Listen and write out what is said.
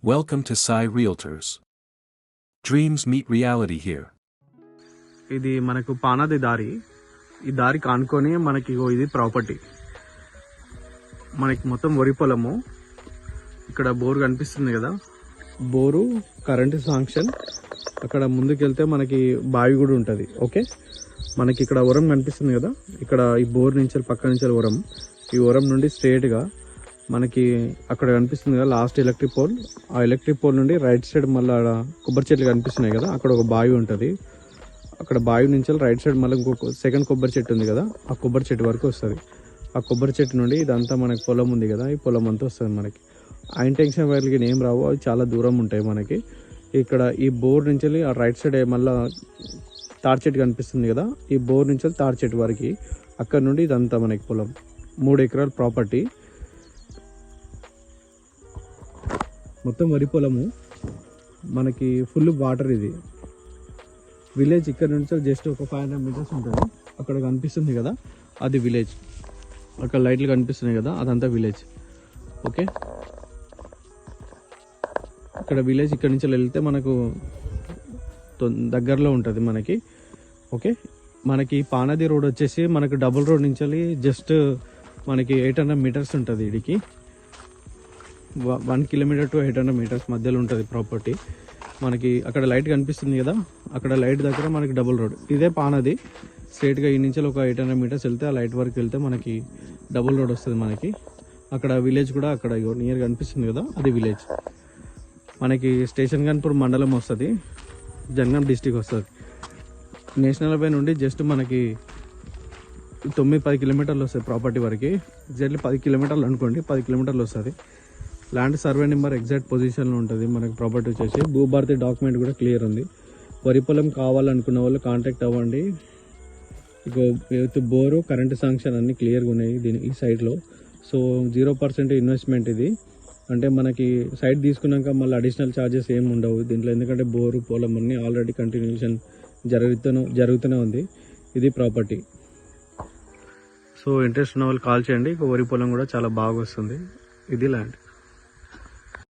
Welcome to Sai Realtors. Dreams meet reality here. ఇది మనకు పానాది దారి. ఈ దారి కానుకొని మనకి ఇది ప్రాపర్టీ. మనకి మొత్తం వరి పొలము. ఇక్కడ బోరు కనిపిస్తుంది కదా, బోరు కరెంటు శాంక్షన్. అక్కడ ముందుకెళ్తే మనకి బావి కూడా ఉంటుంది. ఓకే, మనకి ఇక్కడ వరం కనిపిస్తుంది కదా, ఇక్కడ ఈ బోర్ నుంచి పక్క నుంచి వరం. ఈ వరం నుండి స్ట్రేట్గా మనకి అక్కడ కనిపిస్తుంది కదా లాస్ట్ ఎలక్ట్రిక్ పోల్. ఆ ఎలక్ట్రిక్ పోల్ నుండి రైట్ సైడ్ మళ్ళీ కొబ్బరి చెట్లు కనిపిస్తున్నాయి కదా, అక్కడ ఒక బావి ఉంటుంది. అక్కడ బావి నుంచి రైట్ సైడ్ మళ్ళీ ఇంకొక సెకండ్ కొబ్బరి చెట్టు ఉంది కదా, ఆ కొబ్బరి చెట్టు వరకు వస్తుంది. ఆ కొబ్బరి చెట్టు నుండి ఇదంతా మనకి పొలం ఉంది కదా, ఈ పొలం అంతా వస్తుంది మనకి. ఆ ఇంటెన్షన్ వైర్లకి ఏం రావు, అవి చాలా దూరం ఉంటాయి మనకి. ఇక్కడ ఈ బోర్ నుంచి ఆ రైట్ సైడ్ మళ్ళీ తాడి చెట్టు కనిపిస్తుంది కదా, ఈ బోర్ నుంచి తాడి చెట్టు వరకు అక్కడ నుండి ఇదంతా మనకి పొలం. 3 ఎకరాల ప్రాపర్టీ, మొత్తం వరి పొలము. మనకి ఫుల్ వాటర్. ఇది విలేజ్. ఇక్కడ నుంచి జస్ట్ ఒక 500 మీటర్స్ ఉంటుంది. అక్కడ కనిపిస్తుంది కదా, అది విలేజ్. అక్కడ లైట్లు కనిపిస్తున్నాయి కదా, అదంతా విలేజ్. ఓకే, ఇక్కడ విలేజ్. ఇక్కడ నుంచి వెళ్తే మనకు దగ్గరలో ఉంటుంది మనకి. ఓకే, మనకి పానది రోడ్ వచ్చేసి మనకు డబుల్ రోడ్ నుంచి జస్ట్ మనకి 800 మీటర్స్ ఉంటుంది. ఇడికి 1 కిలోమీటర్ టు 800 మీటర్స్ మధ్యలో ఉంటుంది ప్రాపర్టీ. మనకి అక్కడ లైట్ కనిపిస్తుంది కదా, అక్కడ లైట్ దగ్గర మనకి డబుల్ రోడ్. ఇదే పానది. స్ట్రైట్గా ఈ నుంచి ఒక 800 మీటర్స్ వెళ్తే ఆ లైట్ వరకు వెళ్తే మనకి డబుల్ రోడ్ వస్తుంది మనకి. అక్కడ విలేజ్ కూడా అక్కడ నియర్ కనిపిస్తుంది కదా, అది విలేజ్. మనకి స్టేషన్ గన్పూర్ మండలం వస్తుంది, జనగాం డిస్టిక్ వస్తుంది. నేషనల్ హైవే నుండి జస్ట్ మనకి 9-10 కిలోమీటర్లు వస్తుంది ప్రాపర్టీ వరకు. ఎగ్జాక్ట్లీ 10 కిలోమీటర్లు అనుకోండి, 10 కిలోమీటర్లు వస్తుంది. ల్యాండ్ సర్వే నెంబర్ ఎగ్జాక్ట్ పొజిషన్లో ఉంటుంది మనకి. ప్రాపర్టీ వచ్చేసి భూభారతి డాక్యుమెంట్ కూడా క్లియర్ ఉంది. వరి పొలం కావాలనుకున్న వాళ్ళు కాంటాక్ట్ అవ్వండి. ఇక బోరు కరెంటు శాంక్షన్ అన్నీ క్లియర్గా ఉన్నాయి ఈ సైట్లో. సో 0% ఇన్వెస్ట్మెంట్ ఇది. అంటే మనకి సైట్ తీసుకున్నాక మళ్ళీ అడిషనల్ ఛార్జెస్ ఏమి ఉండవు దీంట్లో, ఎందుకంటే బోరు పొలం అన్నీ ఆల్రెడీ కంటిన్యూషన్ జరుగుతూనే ఉంది. ఇది ప్రాపర్టీ. సో ఇంట్రెస్ట్ ఉన్న వాళ్ళు కాల్ చేయండి. వరి పొలం కూడా చాలా బాగా వస్తుంది. ఇది ల్యాండ్.